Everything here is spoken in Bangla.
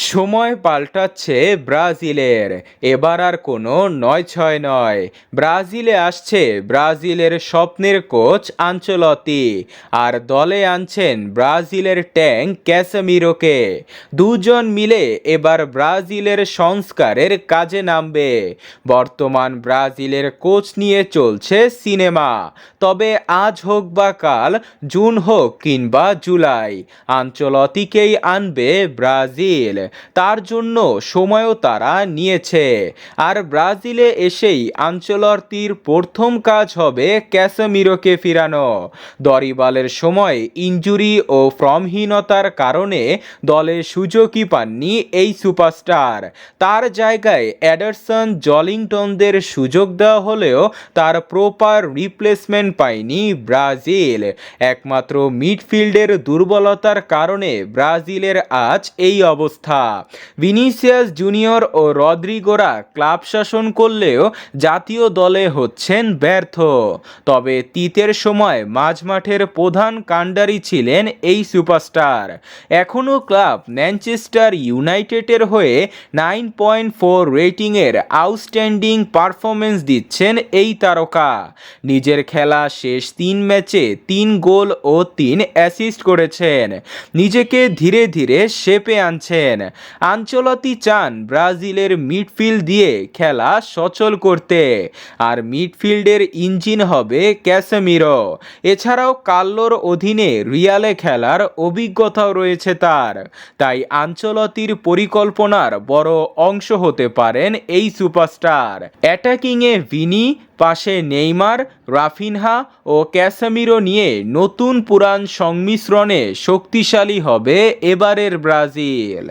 সময় পাল্টাচ্ছে ব্রাজিলের। এবার আর কোনো ৯-৬ নয়, ব্রাজিলে আসছে ব্রাজিলের স্বপ্নের কোচ আনচেলত্তি, আর দলে আনছেন ব্রাজিলের ট্যাঙ্ক ক্যাসেমিরোকে। দুজন মিলে এবার ব্রাজিলের সংস্কারের কাজে নামবে। বর্তমান ব্রাজিলের কোচ নিয়ে চলছে সিনেমা। তবে আজ হোক বা কাল, জুন হোক কিংবা জুলাই, আনচেলত্তিকেই আনবে ব্রাজিল। তার জন্য সময়ও তারা নিয়েছে। আর ব্রাজিলে এসেই আনচেলত্তির প্রথম কাজ হবে ক্যাসেমিরোকে ফিরানো। দরিবালের সময় ইনজুরি ও ফর্মহীনতার কারণে দলে সুযোগই পাননি এই সুপারস্টার। তার জায়গায় এডারসন, জলিংটনদের সুযোগ দেওয়া হলেও তার প্রপার রিপ্লেসমেন্ট পায়নি ব্রাজিল। একমাত্র মিডফিল্ডের দুর্বলতার কারণে ব্রাজিলের আজ এই অবস্থা। ভিনিসিয়াস জুনিয়র ও রদ্রিগোরা ক্লাব শাসন করলেও জাতীয় দলে হচ্ছেন ব্যর্থ। তবে তিতের সময় মাঝমাঠের প্রধান কাণ্ডারি ছিলেন এই সুপারস্টার। এখনও ক্লাব ম্যানচেস্টার ইউনাইটেডের হয়ে 9.4 রেটিংয়ের আউটস্ট্যান্ডিং পারফরমেন্স দিচ্ছেন এই তারকা। নিজের খেলা শেষ 3 ম্যাচে 3 গোল ও 3 অ্যাসিস্ট করেছেন। নিজেকে ধীরে ধীরে শেপে আনছেন। আনচেলত্তি চান ব্রাজিলের মিডফিল্ড দিয়ে খেলা সচল করতে, আর মিডফিল্ডের ইঞ্জিন হবে ক্যাসেমিরো। এছাড়াও কার্লোর অধীনে রিয়ালে খেলার অভিজ্ঞতাও রয়েছে তার। তাই আনচেলত্তির পরিকল্পনার বড় অংশ হতে পারেন এই সুপারস্টার। অ্যাটাকিংয়ে ভিনি, পাশে নেইমার, রাফিনহা ও ক্যাসেমিরো নিয়ে নতুন পুরাণ সংমিশ্রণে শক্তিশালী হবে এবারের ব্রাজিল।